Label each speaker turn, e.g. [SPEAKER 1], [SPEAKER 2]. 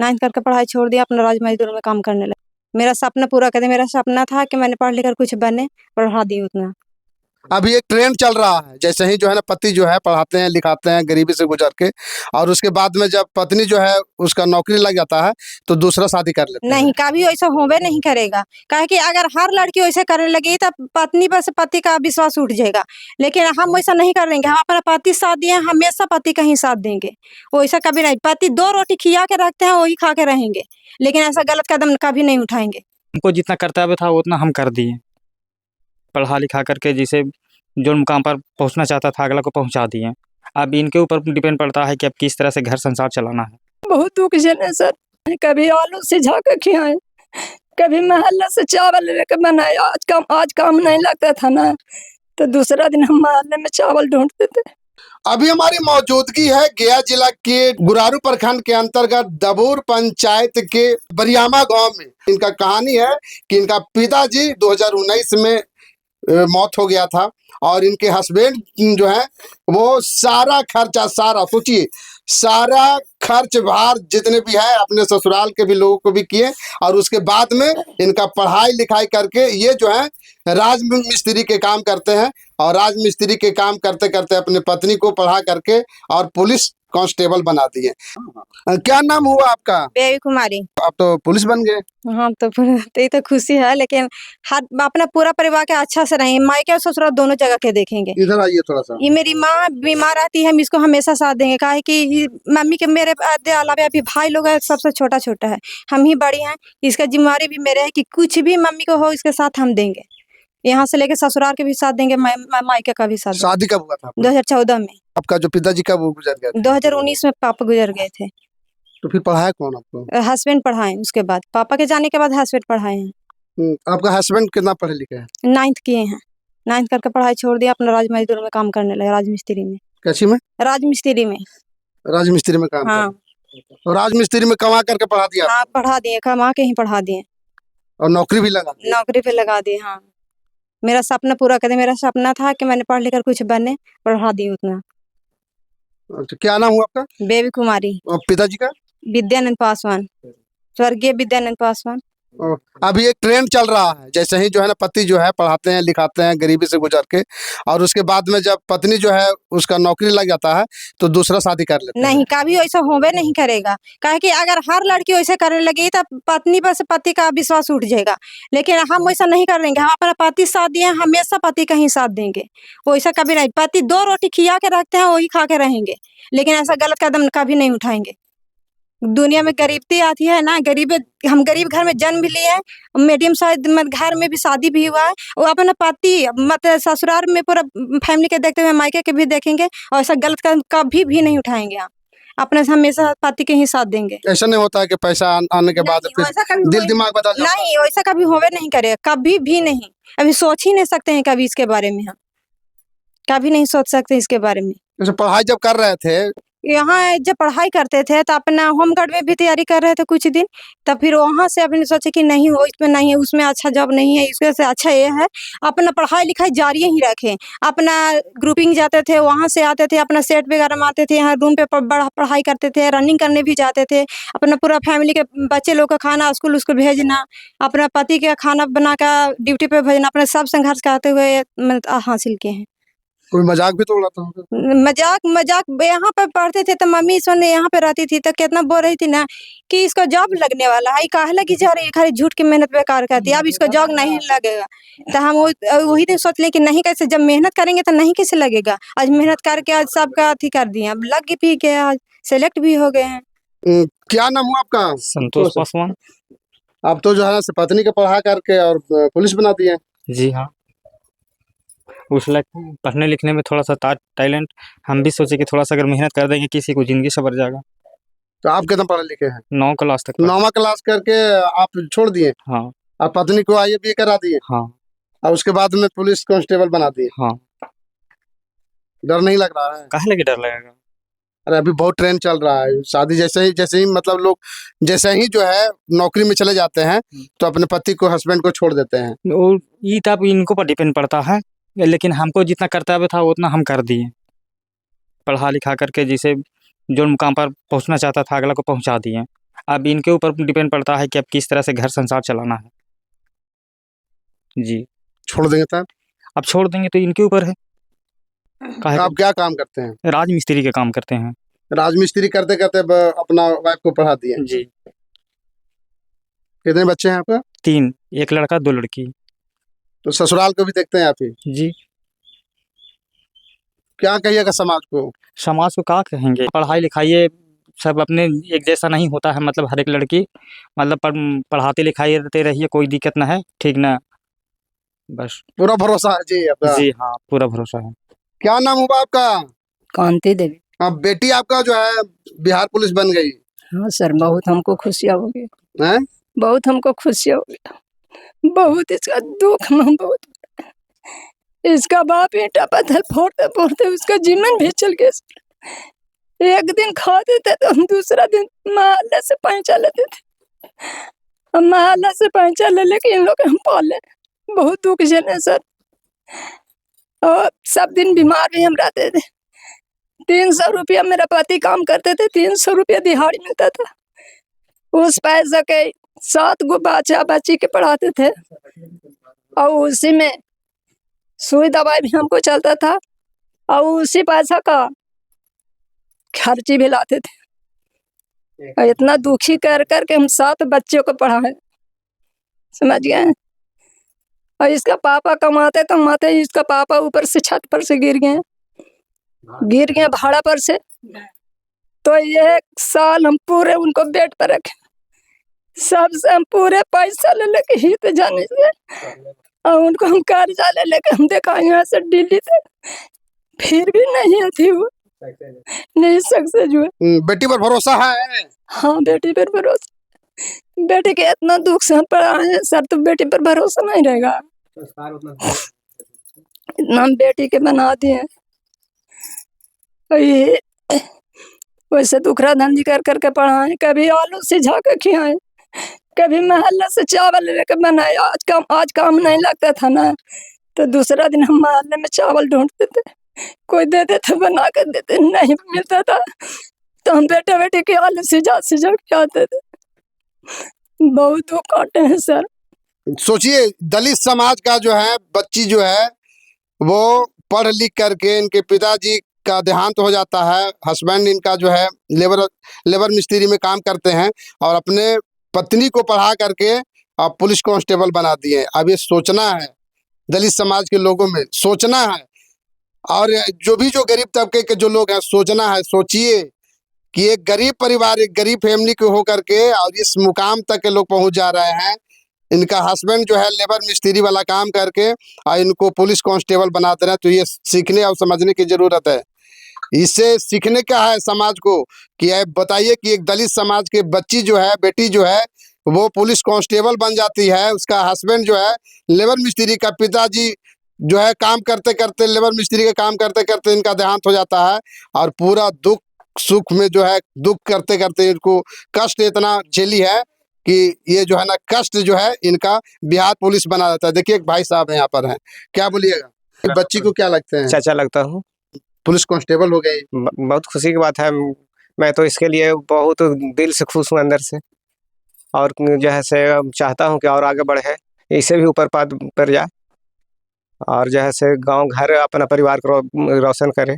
[SPEAKER 1] 9th करके पढ़ाई छोड़ दिया, अपना राज मजदूर में काम करने लगा। मेरा सपना पूरा कर दिया। मेरा सपना था कि मैंने पढ़ लिख कर कुछ बने, पढ़ा दी उतना।
[SPEAKER 2] अभी एक ट्रेंड चल रहा है, जैसे ही जो है ना पति जो है पढ़ाते हैं लिखाते हैं गरीबी से गुजर के, और उसके बाद में जब पत्नी जो है उसका नौकरी लग जाता है तो दूसरा शादी कर लेते हैं।
[SPEAKER 1] नहीं, कभी ऐसा होबे नहीं करेगा। काहे कि अगर हर लड़की वैसे करने लगी तो पत्नी पर से पति का विश्वास उठ जाएगा। लेकिन हम वैसा नहीं करेंगे। हम अपना पति साथ दिए, हमेशा पति का ही साथ देंगे। वैसा कभी नहीं। पति 2 रोटी खिया के रखते हैं, वही खा के रहेंगे, लेकिन ऐसा गलत कदम कभी नहीं उठाएंगे।
[SPEAKER 3] हमको जितना कर्तव्य था उतना हम कर दिए, पढ़ा लिखा करके जिसे जो मुकाम पर पहुंचना चाहता था अगला को पहुंचा दिए। अब इनके ऊपर डिपेंड पड़ता है कि अब किस तरह से घर संसार चलाना है।
[SPEAKER 4] बहुत दुख झेले सर। कभी आलू से झाके खियाए, कभी महल्ला से चावल लेके बनाए। आज काम नहीं लगता था ना, तो दूसरा दिन हम महल्ले में चावल ढूंढते थे।
[SPEAKER 2] अभी हमारी मौजूदगी है गया जिला के गुरारू प्रखंड के अंतर्गत दबूर पंचायत के बरियामा गांव में। इनका कहानी है कि इनका पिताजी 2019 में मौत हो गया था, और इनके हस्बैंड जो है वो सारा खर्चा, सारा सोचिए, सारा खर्च भार जितने भी है अपने ससुराल के भी लोगों को भी किए, और उसके बाद में इनका पढ़ाई लिखाई करके ये जो है राज मिस्त्री के काम करते हैं, और राज मिस्त्री के काम करते करते अपने पत्नी को पढ़ा करके और पुलिस कांस्टेबल बना दिए। क्या नाम हुआ आपका?
[SPEAKER 1] बेबी कुमारी।
[SPEAKER 2] आप तो पुलिस बन गए।
[SPEAKER 1] हाँ, तो ये तो खुशी है, लेकिन हर अपना पूरा परिवार के अच्छा से रहेंगे। मायके और ससुराल दोनों जगह के देखेंगे।
[SPEAKER 2] इधर आइए थोड़ा सा।
[SPEAKER 1] ये मेरी माँ बीमार रहती है, हम इसको हमेशा साथ देंगे। काहे कि मम्मी के मेरे अलावा अभी भाई लोग है, सबसे छोटा छोटा है, हम ही बड़ी हैं। इसका जिम्मेवारी भी मेरे है कि कुछ भी मम्मी को हो इसके साथ हम देंगे। यहाँ से लेके ससुराल के भी साथ देंगे, मायके का भी साथ देंगे।
[SPEAKER 2] शादी कब हुआ था आपका?
[SPEAKER 1] 2014 में।
[SPEAKER 2] आपका जो पिताजी का वो गुजर गया?
[SPEAKER 1] 2019 में पापा गुजर गए थे।
[SPEAKER 2] तो फिर पढ़ाया कौन आपको?
[SPEAKER 1] हस्बैंड पढ़ाए, उसके बाद पापा के जाने के बाद हस्बैंड पढ़ाए हैं।
[SPEAKER 2] आपका हस्बैंड कितना पढ़े लिखे हैं?
[SPEAKER 1] 9th किए हैं। 9th करके पढ़ाई छोड़ दिया, अपना राज मजदूर में काम करने लगे, राजमिस्त्री में।
[SPEAKER 2] कैसी में?
[SPEAKER 1] राजमिस्त्री में।
[SPEAKER 2] राजमिस्त्री में काम
[SPEAKER 1] हाँ।
[SPEAKER 2] और राजमिस्त्री में कमा करके पढ़ा दिया?
[SPEAKER 1] हाँ, पढ़ा दिए, कमा के ही पढ़ा दिए।
[SPEAKER 2] और नौकरी भी लगा दी?
[SPEAKER 1] नौकरी पे लगा दिए। हाँ, मेरा सपना पूरा कर दिया। मेरा सपना था कि मैंने पढ़ लिख कर कुछ बने, पढ़ा दी उतना।
[SPEAKER 2] अच्छा, क्या नाम हुआ आपका?
[SPEAKER 1] बेबी कुमारी।
[SPEAKER 2] और पिताजी का?
[SPEAKER 1] विद्यानंद पासवान, स्वर्गीय विद्यानंद पासवान।
[SPEAKER 2] अभी एक ट्रेंड चल रहा है, जैसे ही जो है ना पति जो है पढ़ाते हैं लिखाते हैं गरीबी से गुजर के, और उसके बाद में जब पत्नी जो है उसका नौकरी लग जाता है तो दूसरा शादी कर लेते हैं।
[SPEAKER 1] नहीं, कभी ऐसा होबे नहीं करेगा। काहे कि अगर हर लड़की वैसे करने लगी तो पत्नी पर से पति का विश्वास उठ जाएगा। लेकिन हम वैसा नहीं करेंगे। हम अपना पति साथ दिए, हमेशा पति का ही साथ देंगे। वैसा कभी नहीं। पति 2 रोटी खिया के रखते हैं, वही खा के रहेंगे, लेकिन ऐसा गलत कदम कभी नहीं उठाएंगे। दुनिया में गरीबी आती है ना, हम गरीब घर में जन्म भी लिए हैं, मीडियम साइज घर में भी शादी भी हुआ है। वो अपना पति मतलब ससुराल में पूरा फैमिली के देखते हुए मायके के भी देखेंगे, और ऐसा गलत कदम कभी भी नहीं उठाएंगे। हम अपने हमेशा पति के ही साथ देंगे।
[SPEAKER 2] ऐसा नहीं होता है कि पैसा आने के बाद दिल दिमाग बदल जाता है?
[SPEAKER 1] नहीं, वैसा कभी होवे नहीं करेगा, कभी भी नहीं। अभी सोच ही नहीं सकते हैं कभी इसके बारे में। हम कभी नहीं सोच सकते इसके बारे में।
[SPEAKER 2] जैसे पढ़ाई जब कर रहे थे,
[SPEAKER 1] यहाँ जब पढ़ाई करते थे तो अपना होमगार्ड में भी तैयारी कर रहे थे कुछ दिन, तब फिर वहाँ से अपने सोचे कि नहीं हो, इसमें नहीं है, उसमें अच्छा जॉब नहीं है, इसमें से अच्छा ये है अपना पढ़ाई लिखाई जारी ही रखें। अपना ग्रुपिंग जाते थे, वहाँ से आते थे, अपना सेट वगैरह मारते थे, यहाँ रूम पे पढ़ाई करते थे, रनिंग करने भी जाते थे। अपना पूरा फैमिली के बच्चे लोग का खाना स्कूल उसको भेजना, अपना पति का खाना बना कर ड्यूटी पे भेजना, अपने सब संघर्ष करते हुए हासिल किए हैं।
[SPEAKER 2] कोई मजाक भी तो उड़ाता होगा?
[SPEAKER 1] मजाक यहाँ पे पढ़ते थे तो मम्मी सोने यहाँ पे रहती थी तो कितना बोल रही थी ना कि इसको जॉब लगने वाला है, काहे लगी जा रही है, खाली झूठ की मेहनत बेकार करती है, अब इसको जॉब नहीं लगेगा। तो हम वही दिन सोच ले कि नहीं, कैसे जब मेहनत करेंगे तो नहीं कैसे लगेगा। आज मेहनत करके आज सबका अथी कर दिए, अब लग भी गया, आज सेलेक्ट भी हो गए हैं।
[SPEAKER 2] क्या नाम हुआ आपका?
[SPEAKER 3] संतोष पासवान।
[SPEAKER 2] आप तो जो है ना पत्नी को पढ़ा करके और पुलिस बना दिए?
[SPEAKER 3] जी हाँ, उस लायक पढ़ने लिखने में थोड़ा सा टैलेंट, हम भी सोचे कि थोड़ा सा अगर मेहनत कर देंगे किसी को जिंदगी सवर जाएगा।
[SPEAKER 2] तो आप कितना पढ़े लिखे हैं?
[SPEAKER 3] 9 क्लास तक।
[SPEAKER 2] 9वां क्लास करके आप छोड़ दिए?
[SPEAKER 3] हाँ।
[SPEAKER 2] आप पत्नी को IAS करा दिए?
[SPEAKER 3] हाँ।
[SPEAKER 2] और उसके बाद में पुलिस कांस्टेबल बना दिए?
[SPEAKER 3] हाँ।
[SPEAKER 2] डर नहीं लग रहा है?
[SPEAKER 3] काहे लगे डर लगेगा।
[SPEAKER 2] अरे अभी बहुत ट्रेंड चल रहा है, शादी जैसे ही मतलब लोग जैसे ही जो है नौकरी में चले जाते हैं तो अपने पति को हस्बैंड को छोड़ देते हैं।
[SPEAKER 3] और ये तब इनको पर डिपेंड पड़ता है, लेकिन हमको जितना कर्तव्य था उतना हम कर दिए, पढ़ा लिखा करके जिसे जो मुकाम पर पहुंचना चाहता था अगला को पहुंचा दिए। अब इनके ऊपर डिपेंड पड़ता है कि अब किस तरह से घर संसार चलाना है। जी।
[SPEAKER 2] छोड़ देंगे सर?
[SPEAKER 3] अब छोड़ देंगे तो इनके ऊपर है। काहे
[SPEAKER 2] आप क्या काम करते हैं?
[SPEAKER 3] राज मिस्त्री के काम करते हैं।
[SPEAKER 2] राजमिस्त्री करते करते अपना वाइफ को पढ़ा दिए।
[SPEAKER 3] जी।
[SPEAKER 2] कितने बच्चे हैं आपका?
[SPEAKER 3] 3, 1 लड़का 2 लड़की।
[SPEAKER 2] तो ससुराल को भी देखते हैं आप ही?
[SPEAKER 3] जी।
[SPEAKER 2] क्या कहिएगा समाज को?
[SPEAKER 3] समाज को क्या कहेंगे, पढ़ाई लिखाई सब अपने एक जैसा नहीं होता है, मतलब हर एक लड़की मतलब पढ़ाते लिखाई रहते रहिए, कोई दिक्कत ना है, ठीक ना, बस।
[SPEAKER 2] पूरा भरोसा है जी आपका?
[SPEAKER 3] जी हाँ, पूरा भरोसा है।
[SPEAKER 2] क्या नाम हुआ आपका?
[SPEAKER 4] कांति देवी।
[SPEAKER 2] अब बेटी आपका जो है बिहार पुलिस बन गई
[SPEAKER 4] हाँ सर, बहुत हमको खुशियाँ हो गई,
[SPEAKER 2] है?
[SPEAKER 4] बहुत हमको खुशियाँ हो गई, बहुत इसका दुख में बहुत। इसका बाप ईंटा पत्थर फोड़ते फोड़ते उसका जीवन भी चल गया सर। एक दिन खाते थे तो हम दूसरा दिन मोहल्ले से पैंचा लेते थे, हम मोहल्ले से पैंचा ले लेके इन लोग हम पाले, बहुत दुख झेले सर। और सब दिन बीमार भी हम रहते थे। 300 रुपया मेरा पति काम करते थे, 300 रुपया दिहाड़ी मिलता था। उस पैसे के 7 गो बच्चा बच्ची के पढ़ाते थे और उसी में सुई दवाई भी हमको चलता था और उसी पैसा का खर्ची भी लाते थे। और इतना दुखी कर करके हम 7 बच्चों को पढ़ाए, समझ गए। और इसका पापा कमाते कमाते इसका पापा ऊपर से छत पर से गिर गए भाड़ा पर से। तो 1 साल हम पूरे उनको बेड पर रखे, सबसे हम पूरे पैसा ले लेके ही तो जाने से, और उनको हम कर्जा ले लेके हम देखा यहाँ से दिल्ली से, फिर भी नहीं थी वो, नहीं सक्सेस हुए।
[SPEAKER 2] बेटी पर भरोसा है?
[SPEAKER 4] हाँ, बेटी पर भरोसा। बेटी के इतना दुख से हम पढ़ाए हैं सर, तो बेटी पर भरोसा नहीं रहेगा। इतना हम बेटी के बना दिए। ये वैसे दुखरा धंधी कर करके पढ़ाए, कभी आलू सिझा के खिलाए, कभी मोहल्ले से चावल लेके बनाए। आज काम नहीं लगता था ना, तो दूसरा दिन हम मोहल्ले में चावल ढूंढते थे, कोई देते थे बना कर देते, नहीं मिलता था तो हम बेटे बेटे के आलू सिझा सिझा के आते थे। बहुत दुख काटे हैं सर।
[SPEAKER 2] सोचिए, दलित समाज का जो है बच्ची जो है वो पढ़ लिख करके इनके पिताजी का देहांत हो जाता है, हस्बैंड इनका जो है लेबर मिस्त्री में काम करते हैं और अपने पत्नी को पढ़ा करके अब पुलिस कांस्टेबल बना दिए। अब ये सोचना है, दलित समाज के लोगों में सोचना है, और जो गरीब तबके के जो लोग हैं सोचना है। सोचिए कि एक गरीब परिवार, एक गरीब फैमिली के होकर के और इस मुकाम तक के लोग पहुंच जा रहे हैं। इनका हस्बैंड जो है लेबर मिस्त्री वाला काम करके और इनको पुलिस कांस्टेबल बना दे रहे हैं। तो ये सीखने और समझने की जरूरत है। इससे सीखने का है समाज को कि बताइए कि एक दलित समाज के बच्ची जो है, बेटी जो है, वो पुलिस कांस्टेबल बन जाती है, उसका हस्बैंड जो है लेबर मिस्त्री का, पिताजी जो है काम करते करते, लेबर मिस्त्री का काम करते करते इनका देहांत हो जाता है और पूरा दुख सुख में जो है दुख करते करते इनको कष्ट इतना झेली है कि ये जो है ना कष्ट जो है इनका बिहार पुलिस बना देता है। देखिए एक भाई साहब यहाँ पर हैं, क्या बोलिएगा? बच्ची को क्या लगते हैं?
[SPEAKER 5] चाचा लगता हूँ।
[SPEAKER 2] पुलिस कांस्टेबल हो गई,
[SPEAKER 5] बहुत खुशी की बात है। मैं तो इसके लिए बहुत दिल से खुश हूँ अंदर से, और जो है से चाहता हूँ कि और आगे बढ़े, इससे भी ऊपर पद पर जाए और जो है से गांव घर अपना परिवार को रोशन करे।